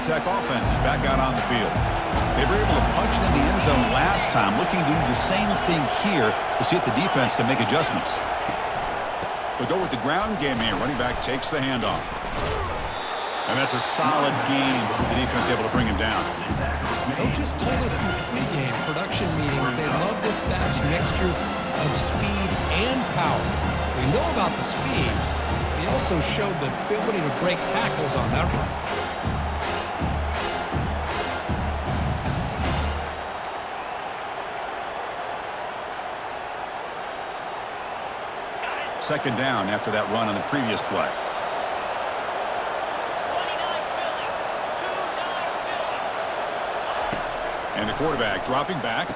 Tech offense is back out on the field. They were able to punch it in the end zone last time, looking to do the same thing here to see if the defense can make adjustments. They'll go with the ground game here. Running back takes the handoff. And that's a solid gain for the defense able to bring him down. Coaches told us in the pregame production meetings they love this batch mixture of speed and power. We know about the speed. He also showed the ability to break tackles on that run. Second down after that run on the previous play. And the quarterback dropping back.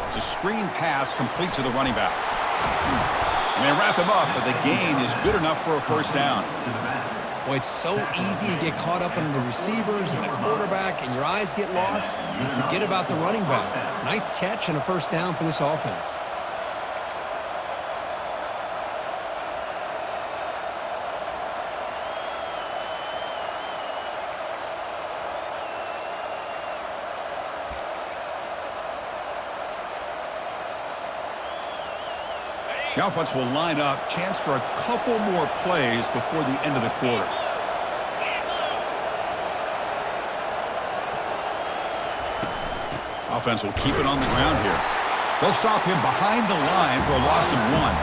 It's a screen pass complete to the running back. And they wrap him up, but the gain is good enough for a first down. Boy, it's so easy to get caught up in the receivers and the quarterback, and your eyes get lost. You forget about the running back. Nice catch and a first down for this offense. The offense will line up. Chance for a couple more plays before the end of the quarter. Offense will keep it on the ground here. They'll stop him behind the line for a loss of 1.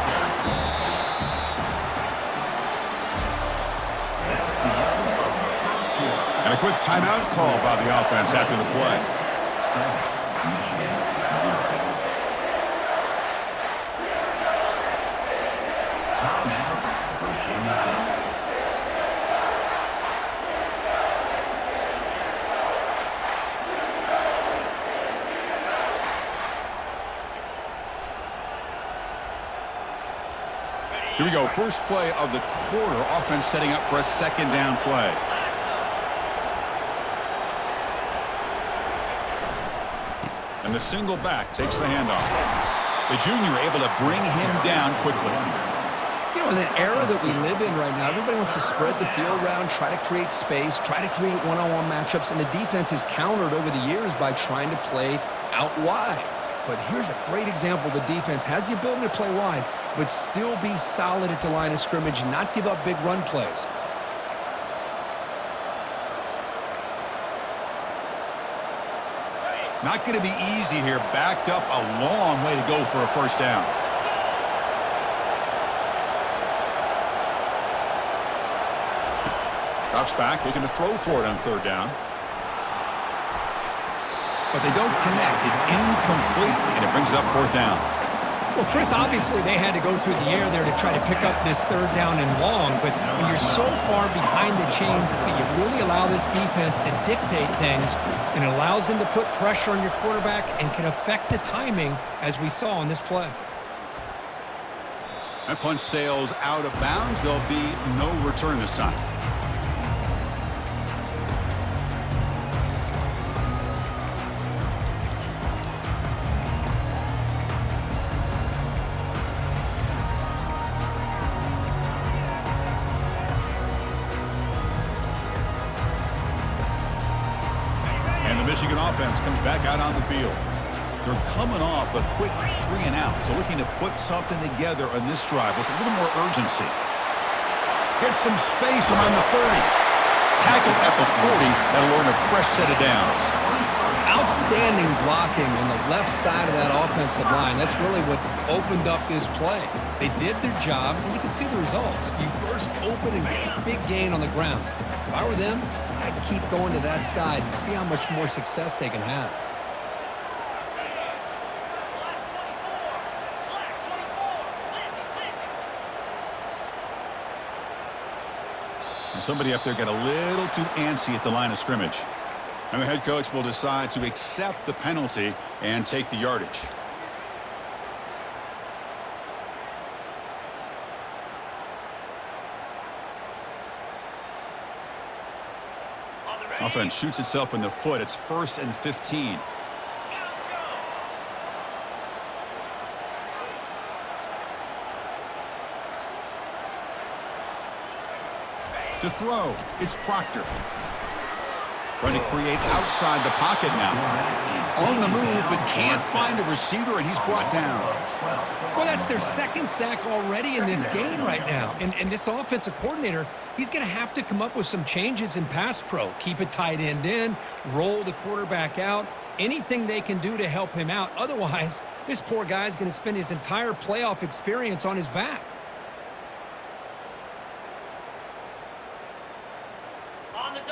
And a quick timeout call by the offense after the play. Here we go. First play of the quarter. Offense setting up for a second down play. And the single back takes the handoff. The junior able to bring him down quickly. You know, in the era that we live in right now, everybody wants to spread the field around, try to create space, try to create one-on-one matchups, and the defense is countered over the years by trying to play out wide. But here's a great example. The defense has the ability to play wide, but still be solid at the line of scrimmage, not give up big run plays. Not going to be easy here. Backed up a long way to go for a first down. Drops back, looking to throw for it on third down. But they don't connect. It's incomplete, and it brings up fourth down. Well, Chris, obviously they had to go through the air there to try to pick up this third down and long, but when you're so far behind the chains, you really allow this defense to dictate things, and it allows them to put pressure on your quarterback and can affect the timing, as we saw on this play. That punch sails out of bounds. There'll be no return this time. Michigan offense comes back out on the field. They're coming off a quick 3 and out, so looking to put something together on this drive with a little more urgency. Gets some space around the 30. Tackled at the 40. That'll earn a fresh set of downs. Outstanding blocking on the left side of that offensive line. That's really what opened up this play. They did their job, and you can see the results. You burst open and get a big gain on the ground. If I were them, I'd keep going to that side and see how much more success they can have. And somebody up there got a little too antsy at the line of scrimmage. And the head coach will decide to accept the penalty and take the yardage. Offense shoots itself in the foot. It's 1st and 15. To throw, it's Proctor. Trying to create outside the pocket now. On the move, but can't find a receiver, and he's brought down. Well, that's their second sack already in this game right now. And this offensive coordinator, he's going to have to come up with some changes in pass pro. Keep a tight end in, roll the quarterback out, anything they can do to help him out. Otherwise, this poor guy's going to spend his entire playoff experience on his back.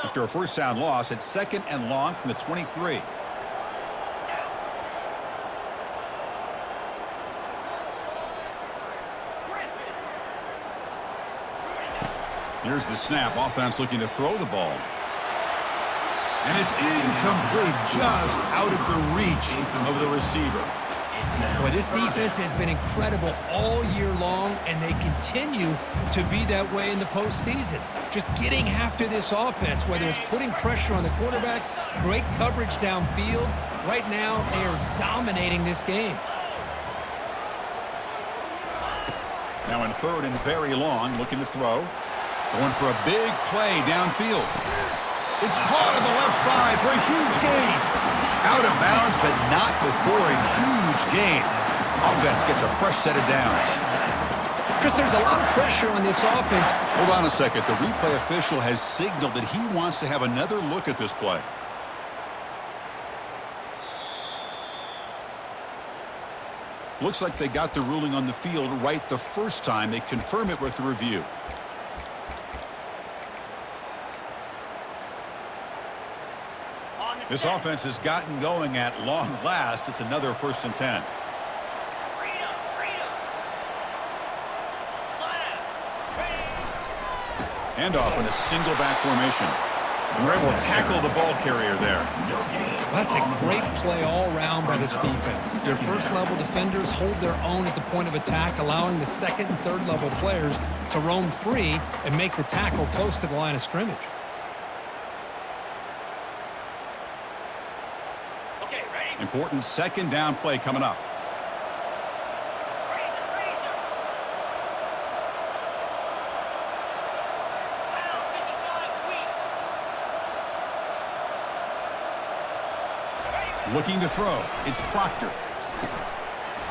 After a first down loss, it's 2nd and long from the 23. Here's the snap. Offense looking to throw the ball. And it's incomplete, just out of the reach of the receiver. Boy, this defense has been incredible all year long, and they continue to be that way in the postseason. Just getting after this offense, whether it's putting pressure on the quarterback, great coverage downfield. Right now, they are dominating this game. Now in 3rd and very long, looking to throw. Going for a big play downfield. It's caught on the left side for a huge gain. Out of bounds, but not before a huge gain. Offense gets a fresh set of downs. Chris, there's a lot of pressure on this offense. Hold on a second. The replay official has signaled that he wants to have another look at this play. Looks like they got the ruling on the field right the first time. They confirm it with the review. This offense has gotten going at long last. It's another 1st and 10. Handoff in a single back formation. And we're able to tackle the ball carrier there. That's a great play all around by this defense. Their first-level defenders hold their own at the point of attack, allowing the 2nd and 3rd level players to roam free and make the tackle close to the line of scrimmage. Important 2nd down play coming up. Looking to throw. It's Proctor.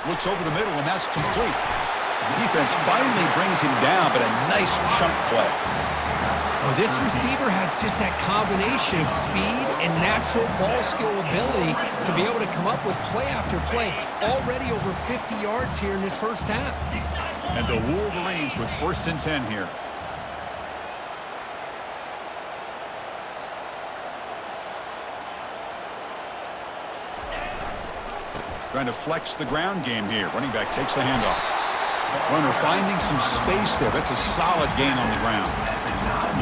Looks over the middle, and that's complete. Defense finally brings him down, but a nice chunk play. Oh, this receiver has just that combination of speed and natural ball skill ability to be able to come up with play after play. Already over 50 yards here in this first half. And the Wolverines with 1st and 10 here. Trying to flex the ground game here. Running back takes the handoff. Runner finding some space there. That's a solid gain on the ground.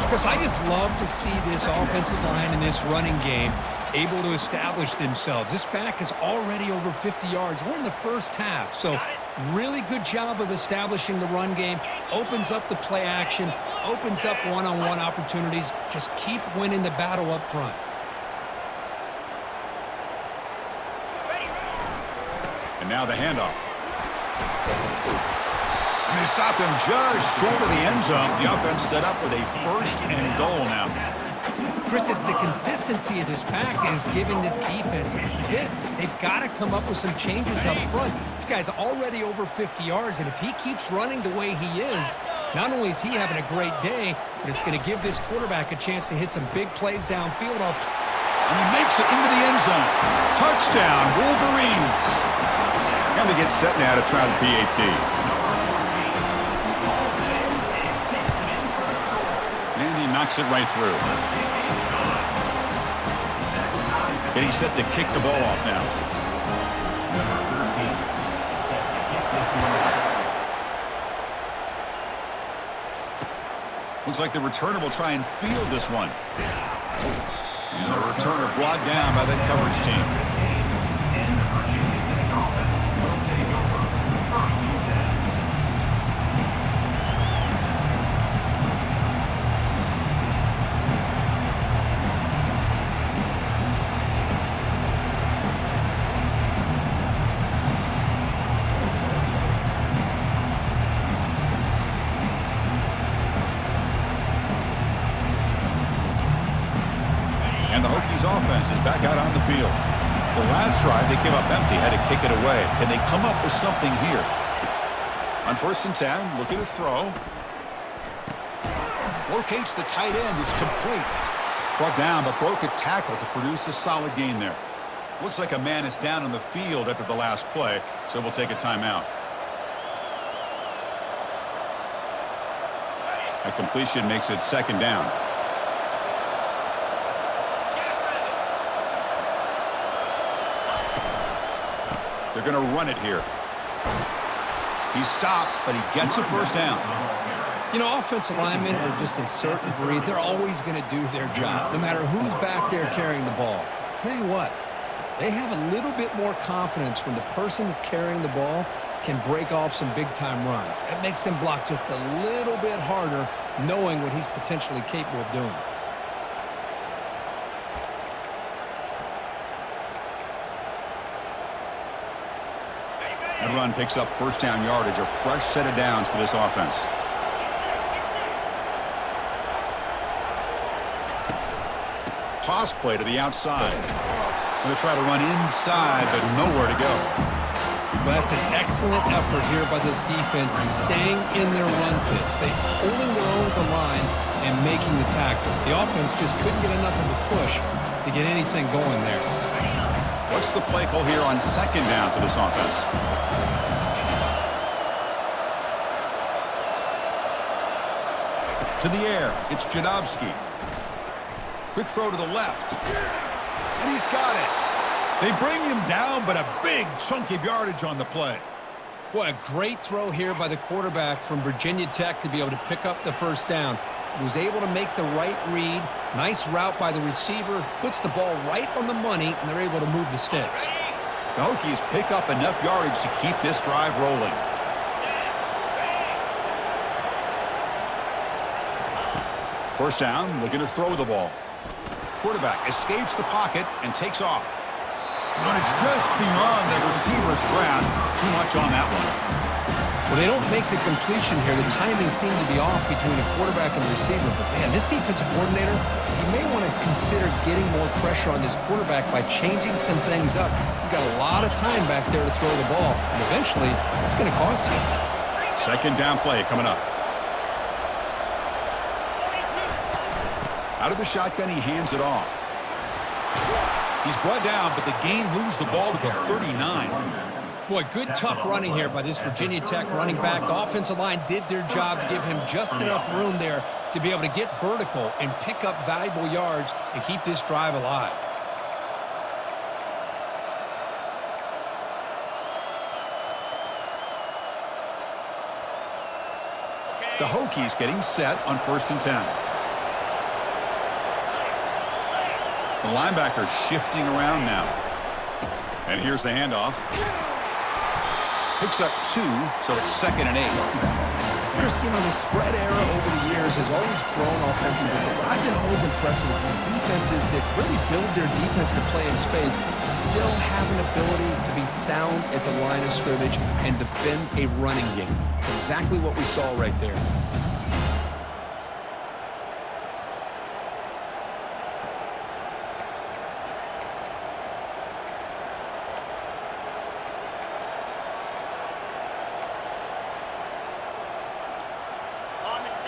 Because I just love to see this offensive line and this running game able to establish themselves. This back is already over 50 yards. We're in the first half, so really good job of establishing the run game. Opens up the play action, opens up one-on-one opportunities. Just keep winning the battle up front. And now the handoff. And they stop him just short of the end zone. The offense set up with a 1st and goal now. Chris, it's the consistency of this pack is giving this defense fits. They've got to come up with some changes up front. This guy's already over 50 yards, and if he keeps running the way he is, not only is he having a great day, but it's going to give this quarterback a chance to hit some big plays downfield off. And he makes it into the end zone. Touchdown, Wolverines. And they get set now to try the PAT. And he knocks it right through. Getting set to kick the ball off now. Looks like the returner will try and field this one. And the returner brought down by that coverage team. back out on the field. The last drive, they came up empty, had to kick it away. Can they come up with something here? On 1st and 10, looking to throw. Locates the tight end. It's complete. Brought down, but broke a tackle to produce a solid gain there. Looks like a man is down on the field after the last play, so we'll take a timeout. A completion makes it 2nd down. They're going to run it here. He's stopped, but he gets a 1st down. You know, offensive linemen are just a certain breed. They're always going to do their job, no matter who's back there carrying the ball. I'll tell you what, they have a little bit more confidence when the person that's carrying the ball can break off some big-time runs. That makes them block just a little bit harder, knowing what he's potentially capable of doing. That run picks up 1st down yardage, a fresh set of downs for this offense. Toss play to the outside. Going to try to run inside, but nowhere to go. Well, that's an excellent effort here by this defense, staying in their run fits. They're holding their own at the line and making the tackle. The offense just couldn't get enough of a push to get anything going there. What's the play call here on 2nd down for this offense? To the air, it's Jadovsky. Quick throw to the left. And he's got it. They bring him down, but a big chunk of yardage on the play. Boy, a great throw here by the quarterback from Virginia Tech to be able to pick up the 1st down. Was able to make the right read. Nice route by the receiver. Puts the ball right on the money, and they're able to move the sticks. The Hokies pick up enough yardage to keep this drive rolling. First down, looking to throw the ball. Quarterback escapes the pocket and takes off. But it's just beyond the receiver's grasp. Too much on that one. Well, they don't make the completion here. The timing seemed to be off between the quarterback and the receiver. But, man, this defensive coordinator, he may want to consider getting more pressure on this quarterback by changing some things up. He's got a lot of time back there to throw the ball. And eventually, it's going to cost you. 2nd down play coming up. Out of the shotgun, he hands it off. He's brought down, but the gain moves the ball to the 39. Boy, good tough running here by this Virginia Tech running back. The offensive line did their job to give him just enough room there to be able to get vertical and pick up valuable yards and keep this drive alive. The Hokies getting set on 1st and 10. The linebacker shifting around now. And here's the handoff. Picks up 2, so it's 2nd and 8. Chris, you know, the spread era over the years has always grown offensively. But what I've been always impressed with defenses that really build their defense to play in space still have an ability to be sound at the line of scrimmage and defend a running game. It's exactly what we saw right there.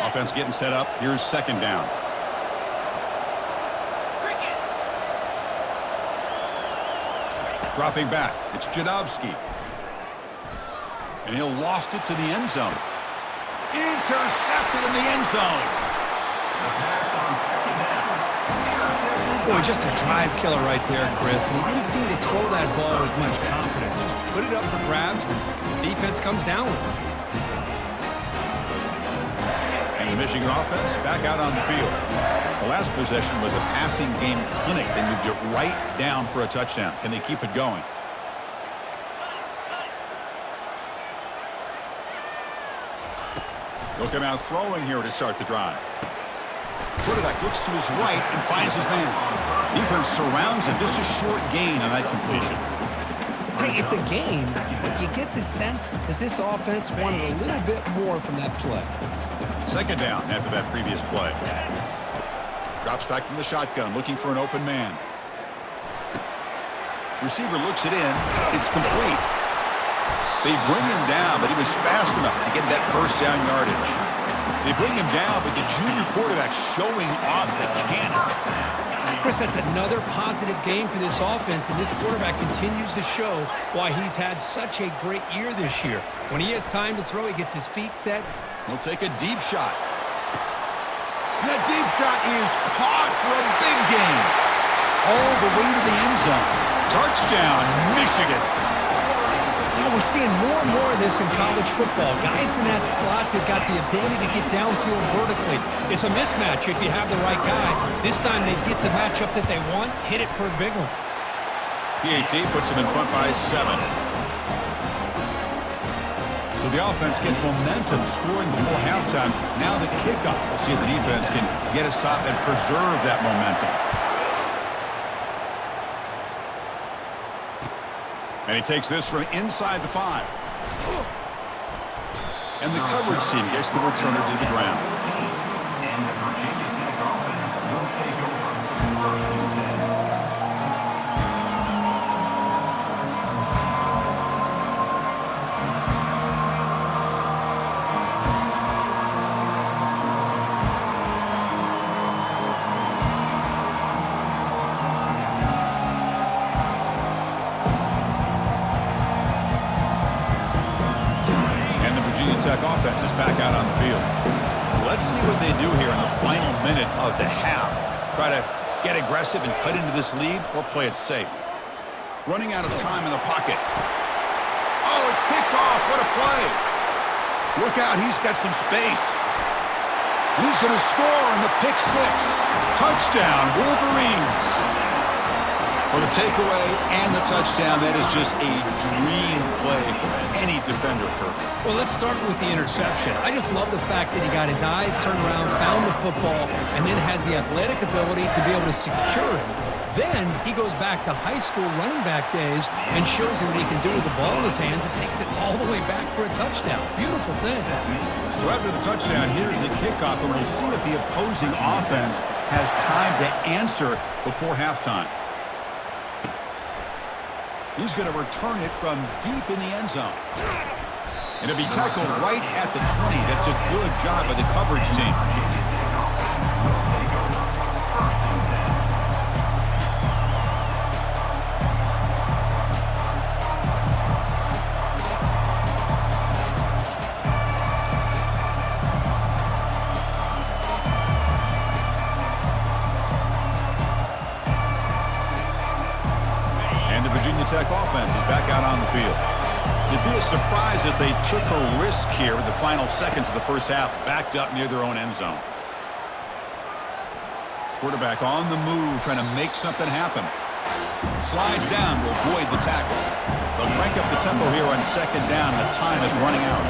Offense getting set up. Here's 2nd down. Dropping back. It's Jadovsky. And he'll loft it to the end zone. Intercepted in the end zone. Boy, just a drive killer right there, Chris. And he didn't seem to throw that ball with much confidence. Just put it up for grabs, and the defense comes down with it. And the Michigan offense back out on the field. The last possession was a passing game clinic. They moved it right down for a touchdown. Can they keep it going? They'll come out throwing here to start the drive. Quarterback looks to his right and finds his man. Defense surrounds him. Just a short gain on that completion. Hey, it's a game, but you get the sense that this offense wanted a little bit more from that play. 2nd down after that previous play. Drops back from the shotgun, looking for an open man. Receiver looks it in. It's complete. They bring him down, but he was fast enough to get that first down yardage. They bring him down, but the junior quarterback showing off the cannon. Chris, that's another positive game for this offense, and this quarterback continues to show why he's had such a great year this year. When he has time to throw, he gets his feet set. He'll take a deep shot. That deep shot is caught for a big gain. All the way to the end zone. Touchdown, Michigan. You know, we're seeing more and more of this in college football. Guys in that slot that got the ability to get downfield vertically. It's a mismatch if you have the right guy. This time they get the matchup that they want, hit it for a big one. PAT puts them in front by 7. So the offense gets momentum scoring before halftime. Now the kickoff. We'll see if the defense can get a stop and preserve that momentum. And he takes this from inside the 5. And the coverage team gets the returner to the ground. Tech offense is back out on the field. Let's see what they do here in the final minute of the half. Try to get aggressive and cut into this lead or play it safe. Running out of time in the pocket. Oh, it's picked off. What a play. Look out. He's got some space. And he's going to score in the pick 6. Touchdown, Wolverines. Well, the takeaway and the touchdown, that is just a dream play for any defender, Kirk. Well, let's start with the interception. I just love the fact that he got his eyes turned around, found the football, and then has the athletic ability to be able to secure it. Then he goes back to high school running back days and shows you what he can do with the ball in his hands and takes it all the way back for a touchdown. Beautiful thing. So after the touchdown, here's the kickoff, and we'll see if the opposing offense has time to answer before halftime. He's going to return it from deep in the end zone. And it'll be tackled right at the 20. That's a good job by the coverage team. Tech offense is back out on the field. It'd be a surprise if they took a risk here in the final seconds of the first half, backed up near their own end zone. Quarterback on the move, trying to make something happen. Slides down to avoid the tackle. They'll crank up the tempo here on second down. The time is running out.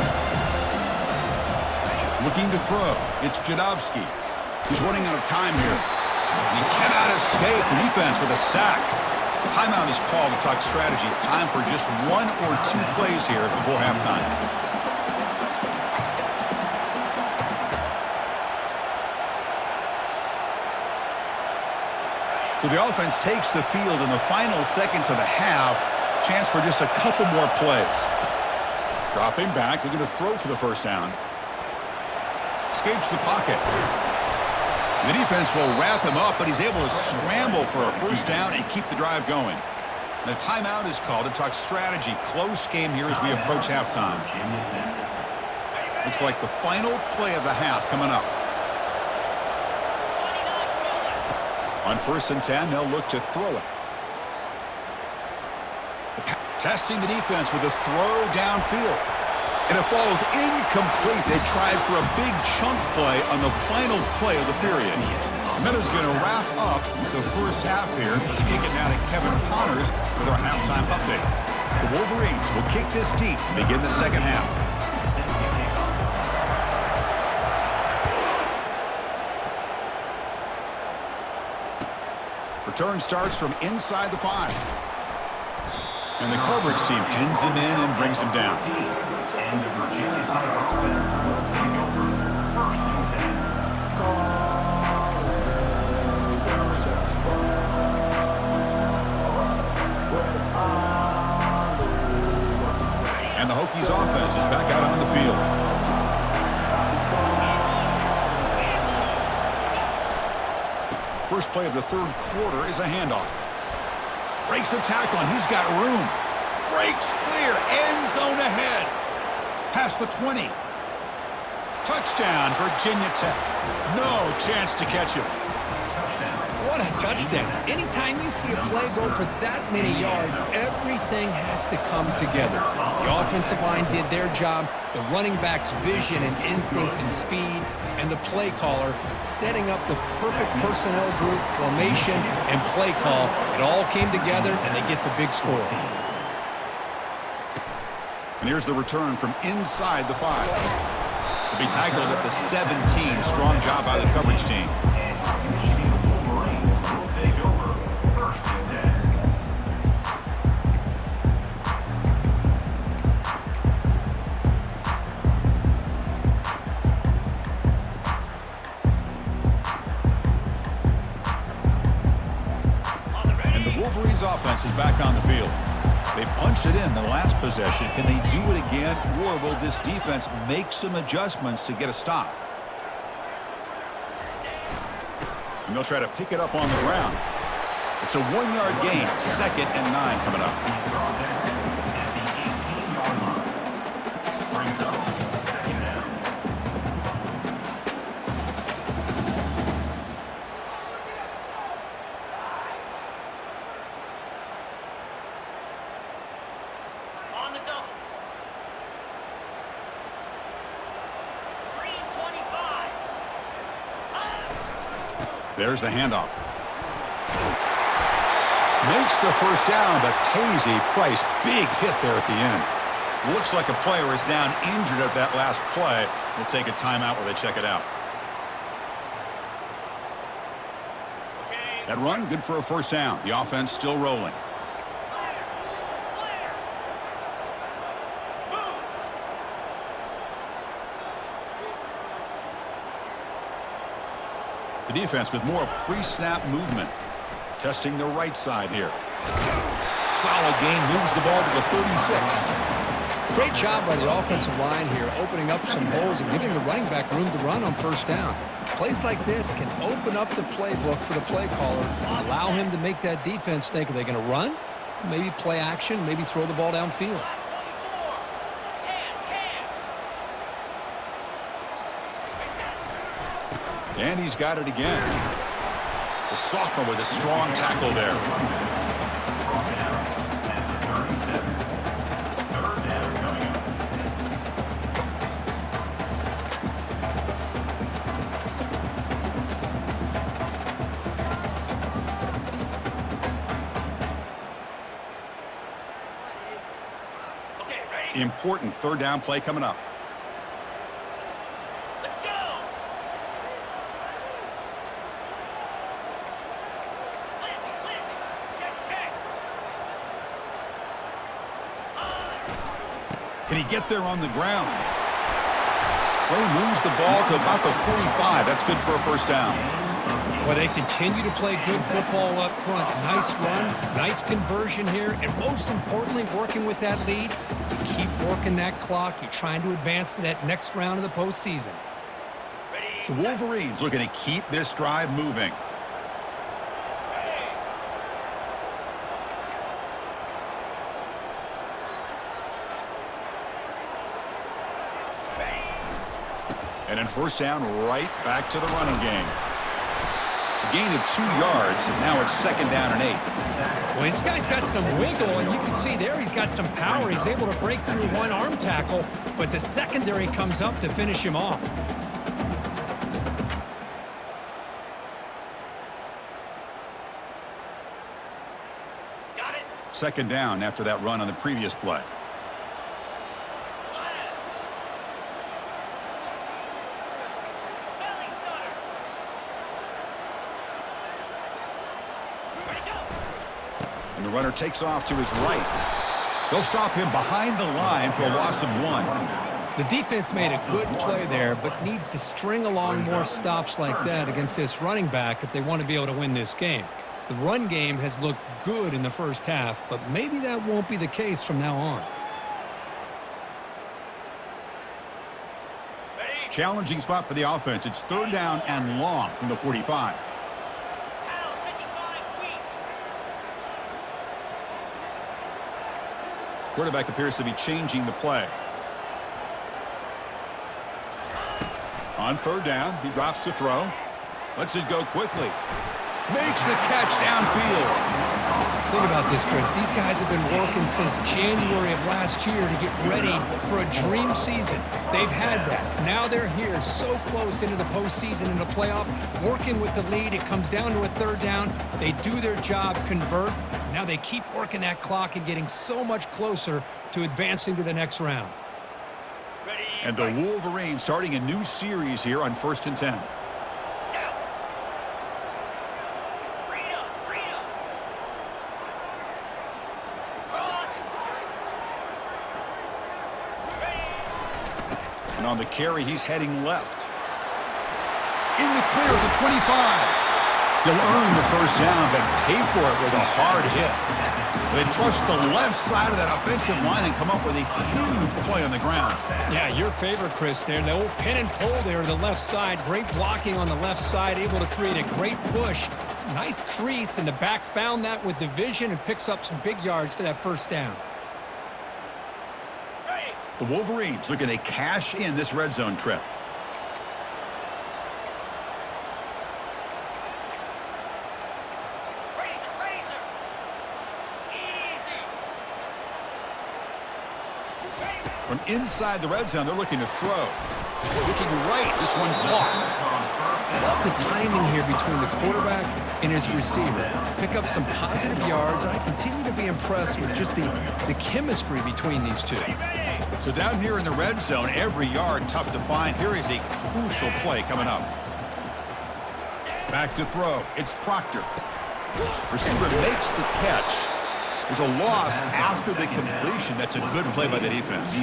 Looking to throw. It's Jadovsky. He's running out of time here. And he cannot escape the defense with a sack. Timeout is called to talk strategy. Time for just 1 or 2 plays here before halftime. So the offense takes the field in the final seconds of the half. Chance for just a couple more plays. Dropping back, looking to throw for the first down. Escapes the pocket. The defense will wrap him up, but he's able to scramble for a first down and keep the drive going. The timeout is called to talk strategy. Close game here as we approach halftime. Looks like the final play of the half coming up. On 1st and 10, they'll look to throw it. Testing the defense with a throw downfield. And it falls incomplete. They tried for a big chunk play on the final play of the period. Meadows going to wrap up the first half here. Let's kick it now to Kevin Connors with our halftime update. The Wolverines will kick this deep and begin the second half. Return starts from inside the 5. And the coverage team pins him in and brings him down. And the Virginia Tech offense will take over 1st and 10. And the Hokies offense is back out on the field. First play of the third quarter is a handoff. Breaks a tackle, and he's got room. Breaks clear. End zone ahead. Past the 20. Touchdown, Virginia Tech. No chance to catch him. What a touchdown. Anytime you see a play go for that many yards, everything has to come together. The offensive line did their job, the running back's vision and instincts and speed, and the play caller setting up the perfect personnel group, formation, and play call. It all came together, and they get the big score. And here's the return from inside the 5. To be tackled at the 17. Strong job by the coverage team. And the Wolverines offense is back on the field. They punched it in the last possession. Can they do it again, or will this defense make some adjustments to get a stop? And they'll try to pick it up on the ground. It's a 1-yard gain. 2nd and 9 coming up. There's the handoff. Makes the first down, but pays a price. Big hit there at the end. Looks like a player is down injured at that last play. We'll take a timeout while they check it out. That run, good for a first down. The offense still rolling. The defense with more pre-snap movement. Testing the right side here. Solid gain, moves the ball to the 36. Great job by the offensive line here, opening up some holes and giving the running back room to run on first down. Plays like this can open up the playbook for the play caller, allow him to make that defense think, are they going to run? Maybe play action, maybe throw the ball downfield. And he's got it again. The sophomore with a strong tackle there. Important third down play coming up. Can he get there on the ground? Play moves the ball to about the 45. That's good for a first down. Well, they continue to play good football up front. Nice run, nice conversion here, and most importantly, working with that lead, you keep working that clock. You're trying to advance to that next round of the postseason. The Wolverines looking to keep this drive moving. And in first down, right back to the running game. A gain of 2 yards, and now it's 2nd down and 8. Well, this guy's got some wiggle, and you can see there he's got some power. He's able to break through one arm tackle, but the secondary comes up to finish him off. Got it. 2nd down after that run on the previous play. And the runner takes off to his right. They'll stop him behind the line for a loss of 1. The defense made a good play there, but needs to string along more stops like that against this running back if they want to be able to win this game. The run game has looked good in the first half, but maybe that won't be the case from now on. Challenging spot for the offense. It's 3rd down and long from the 45. Quarterback appears to be changing the play. On 3rd down, he drops to throw. Lets it go quickly. Makes the catch downfield. Think about this, Chris. These guys have been working since January of last year to get ready for a dream season. They've had that. Now they're here, so close into the postseason and the playoff, working with the lead. It comes down to a 3rd down. They do their job, convert. Now they keep working that clock and getting so much closer to advancing to the next round. And the Wolverines starting a new series here on 1st and 10. And on the carry, he's heading left. In the clear at the 25. He'll earn the 1st down, but pay for it with a hard hit. They trust the left side of that offensive line and come up with a huge play on the ground. Yeah, your favorite, Chris, there. The old pin and pull there to the left side. Great blocking on the left side, able to create a great push. Nice crease, and the back found that with the vision and picks up some big yards for that 1st down. The Wolverines looking to cash in this red zone trip. From inside the red zone, they're looking to throw. Looking right, this one caught. Love the timing here between the quarterback and his receiver. Pick up some positive yards, and I continue to be impressed with just the chemistry between these two. So down here in the red zone, every yard tough to find. Here is a crucial play coming up. Back to throw. It's Proctor. Receiver makes the catch. There's a loss after the completion. That's a good play by the defense.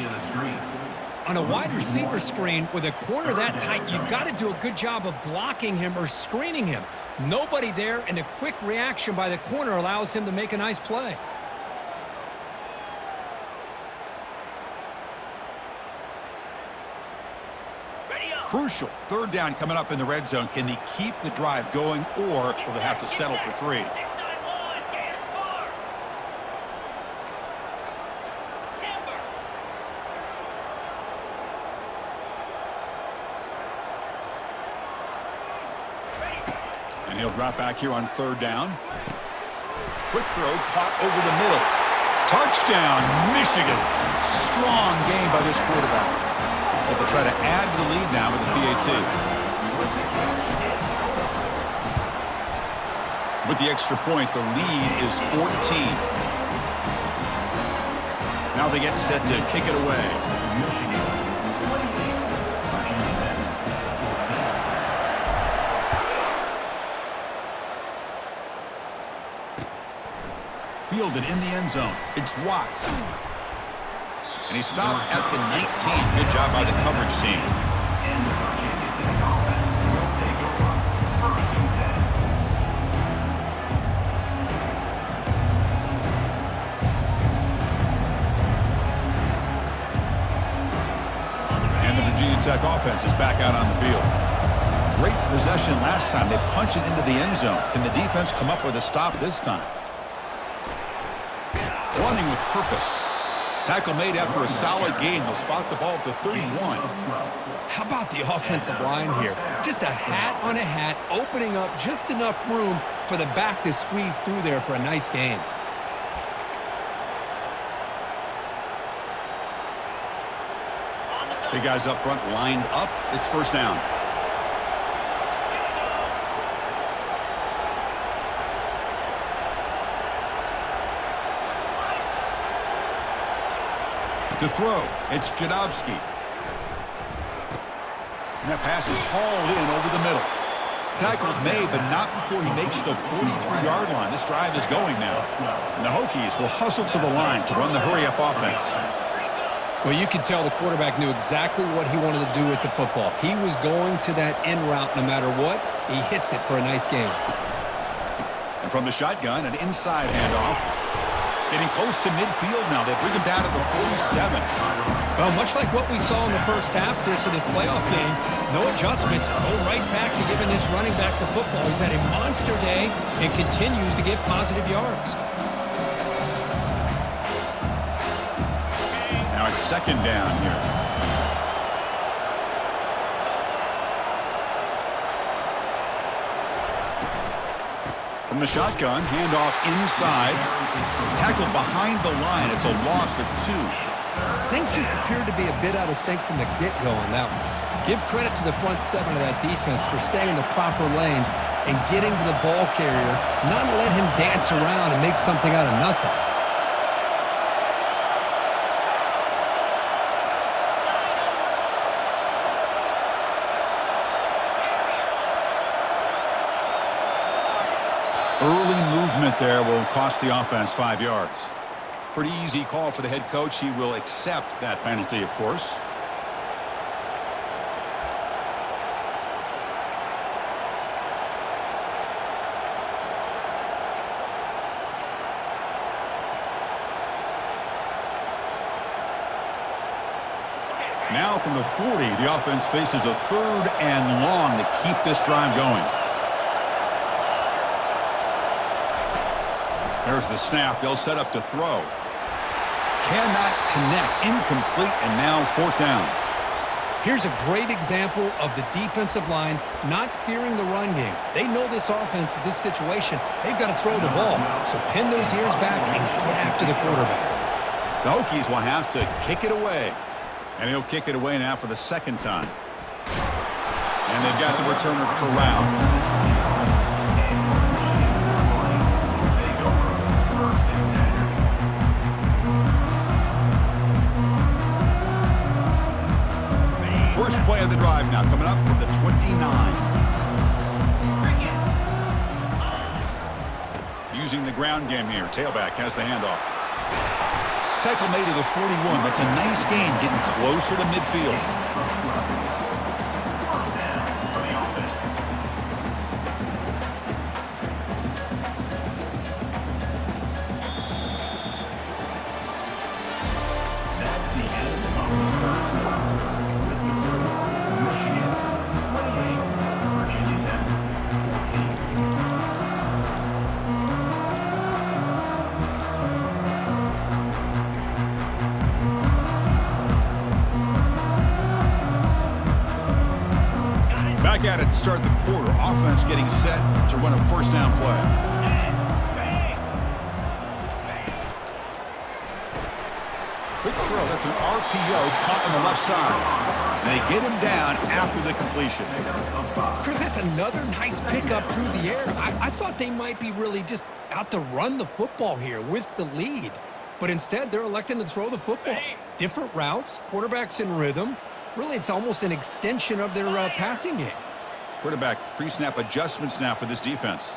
On a wide receiver screen with a corner that tight, you've got to do a good job of blocking him or screening him. Nobody there, and the quick reaction by the corner allows him to make a nice play. Crucial 3rd down coming up in the red zone. Can they keep the drive going, or will they have to settle for 3? And he'll drop back here on 3rd down. Quick throw, caught over the middle. Touchdown, Michigan. Strong game by this quarterback. But they'll try to add to the lead now with the PAT. With the extra point, the lead is 14. Now they get set to kick it away. Fielded in the end zone. It's Watts. And he stopped at the 19. Good job by the coverage team. And the Virginia Tech offense is back out on the field. Great possession last time. They punch it into the end zone. Can the defense come up with a stop this time? Running with purpose. Tackle made after a solid gain. They'll spot the ball at the 31. How about the offensive line here? Just a hat on a hat, opening up just enough room for the back to squeeze through there for a nice gain. Big guys up front lined up. It's 1st down. To throw, it's Jadowski. And that pass is hauled in over the middle. Tackle's made, but not before he makes the 43-yard line. This drive is going now. And the Hokies will hustle to the line to run the hurry-up offense. Well, you could tell the quarterback knew exactly what he wanted to do with the football. He was going to that end route no matter what. He hits it for a nice gain. And from the shotgun, an inside handoff. Getting close to midfield now. They bring him down to the 47. Well, much like what we saw in the first half, Chris, of this playoff game, no adjustments. Go right back to giving this running back the football. He's had a monster day and continues to get positive yards. Now it's second down here. From the shotgun, handoff inside. Tackled behind the line. It's a loss of 2. Things just appeared to be a bit out of sync from the get-go on that one. Give credit to the front seven of that defense for staying in the proper lanes and getting to the ball carrier, not let him dance around and make something out of nothing. Early movement there will cost the offense 5 yards. Pretty easy call for the head coach. He will accept that penalty, of course. Now from the 40, the offense faces a 3rd and long to keep this drive going. There's the snap. They'll set up to throw. Cannot connect. Incomplete, and now 4th down. Here's a great example of the defensive line not fearing the run game. They know this offense, this situation, they've got to throw the ball. So pin those ears back and get after the quarterback. The Hokies will have to kick it away. And he'll kick it away now for the 2nd time. And they've got the returner corralled. First play of the drive now coming up from the 29. Using the ground game here. Tailback has the handoff. Tackle made to the 41. That's a nice gain, getting closer to midfield. Back at it to start the quarter. Offense getting set to run a 1st down play. Quick throw. That's an RPO caught on the left side. And they get him down after the completion. Chris, that's another nice pickup through the air. I thought they might be really just out to run the football here with the lead. But instead, they're electing to throw the football. Different routes, quarterbacks in rhythm. Really, it's almost an extension of their passing game. Quarterback pre-snap adjustments now for this defense.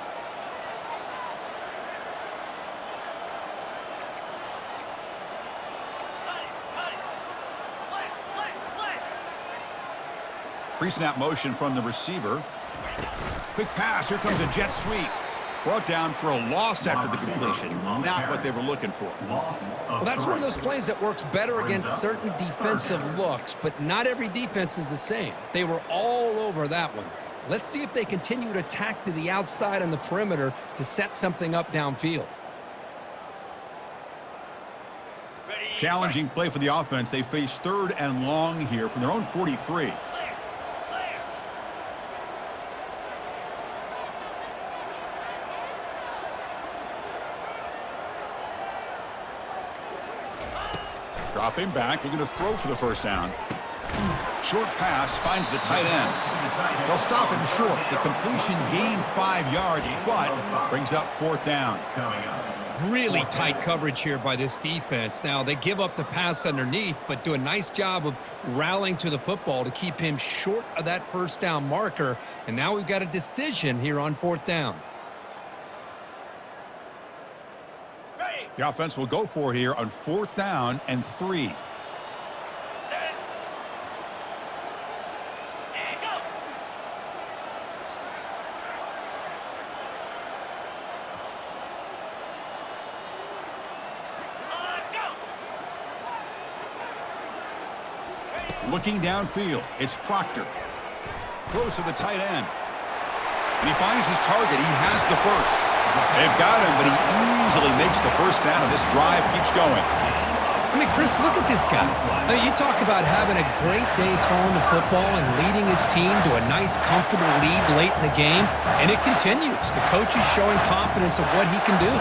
Pre-snap motion from the receiver. Quick pass. Here comes a jet sweep. Brought down for a loss after the completion. Not what they were looking for. Well, that's one of those plays that works better against certain defensive looks, but not every defense is the same. They were all over that one. Let's see if they continue to attack to the outside on the perimeter to set something up downfield. Challenging play for the offense. They face 3rd and long here from their own 43. Dropping back, looking to throw for the 1st down. Short pass finds the tight end. They'll stop him short. The completion gained 5 yards, but brings up 4th down. Really tight coverage here by this defense. Now, they give up the pass underneath, but do a nice job of rallying to the football to keep him short of that 1st down marker. And now we've got a decision here on 4th down. The offense will go for it here on 4th down and 3. Looking downfield, it's Proctor. Throws to the tight end. And he finds his target. He has the first. They've got him, but he easily makes the first down, and this drive keeps going. I mean, Chris, look at this guy. I mean, you talk about having a great day throwing the football and leading his team to a nice, comfortable lead late in the game, and it continues. The coach is showing confidence of what he can do.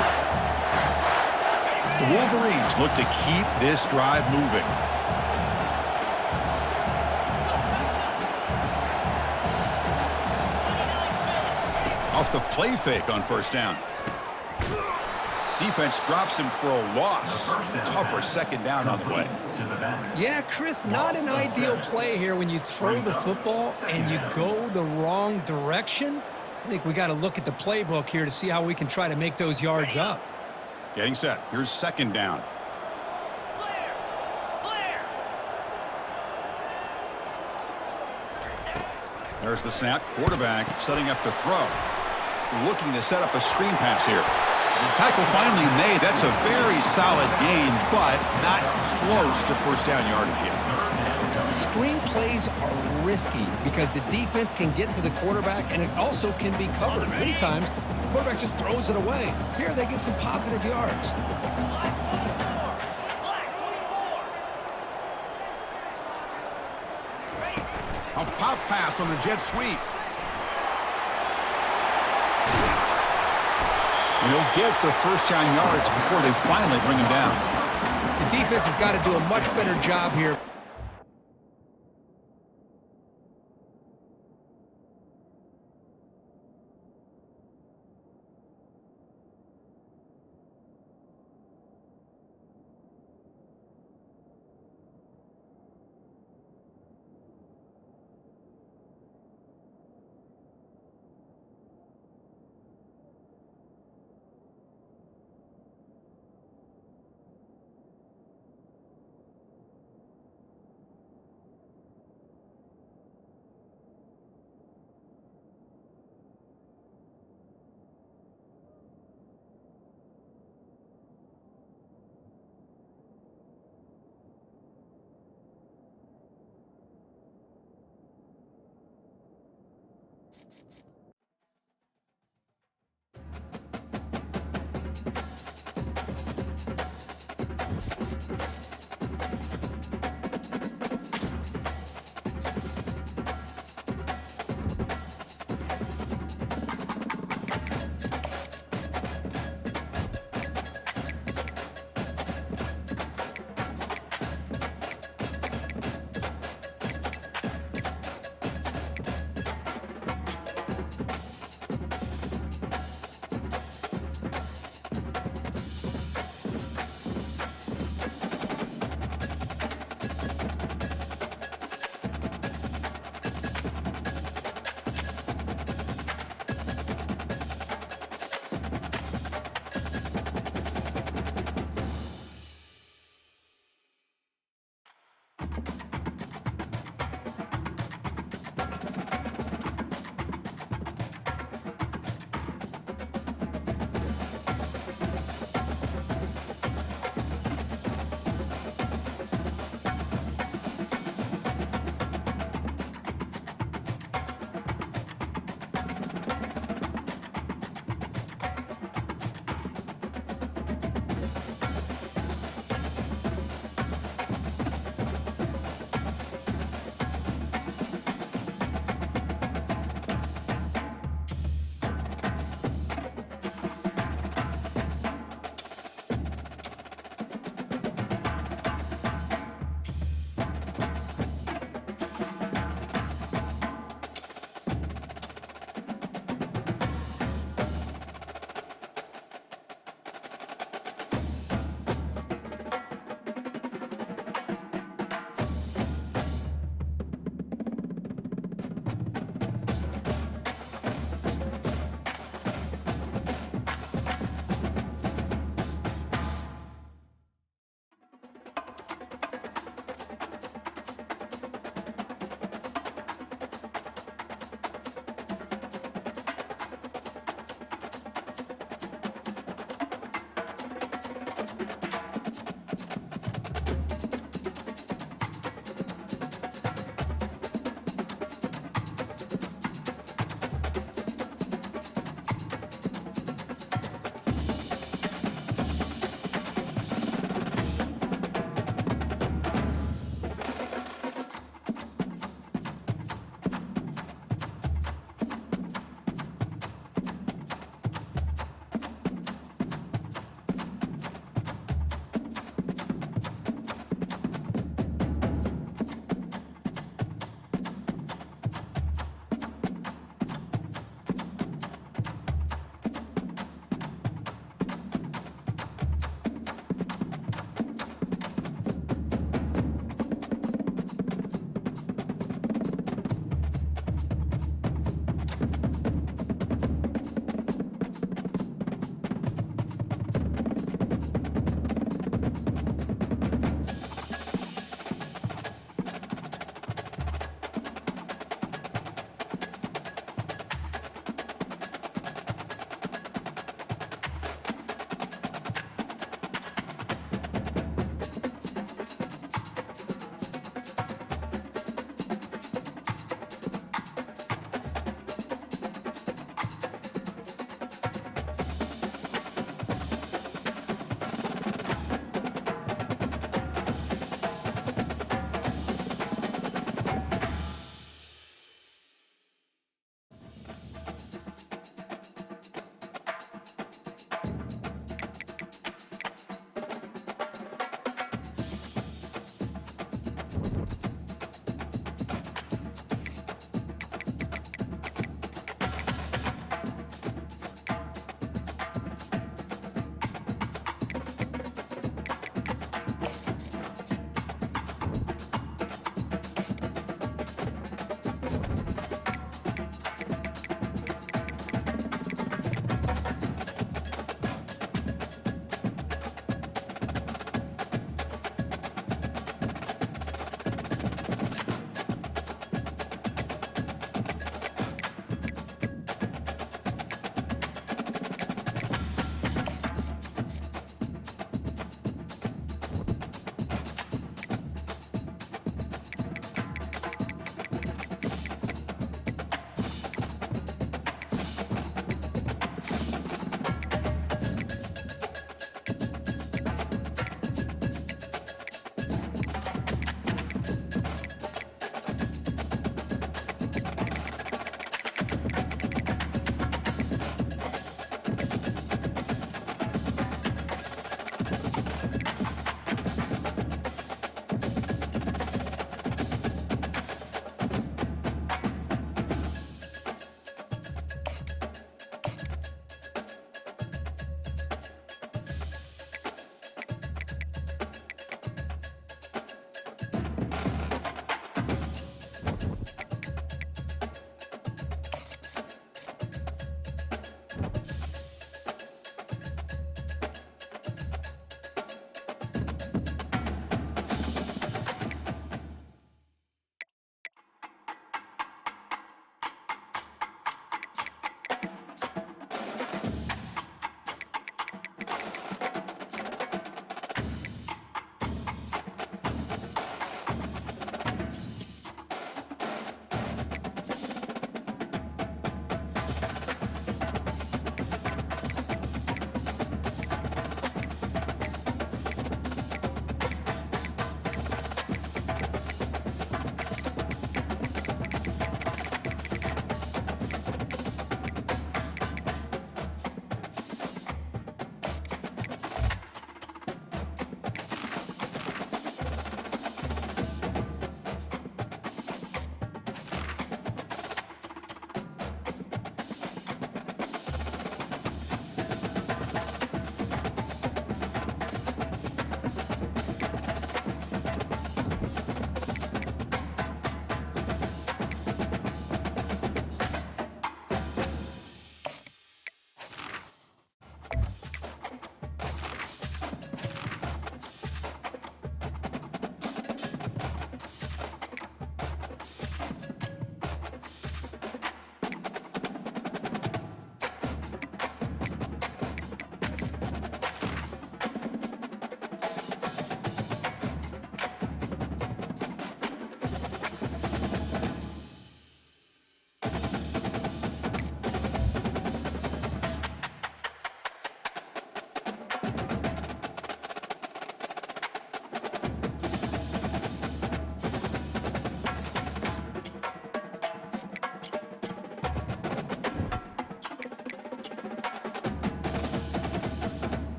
The Wolverines look to keep this drive moving. Off the play fake on first down. Defense drops him for a loss. Tougher second down on the way. Yeah, Chris, not an ideal play here when you throw the football and you go the wrong direction. I think we got to look at the playbook here to see how we can try to make those yards up. Getting set. Here's second down. There's the snap. Quarterback setting up the throw. Looking to set up a screen pass here. Tackle finally made. That's a very solid gain, but not close to first down yardage yet. Screen plays are risky because the defense can get into the quarterback, and it also can be covered. Many times, the quarterback just throws it away. Here, they get some positive yards. A pop pass on the jet sweep. He'll get the first down yards before they finally bring him down. The defense has got to do a much better job here.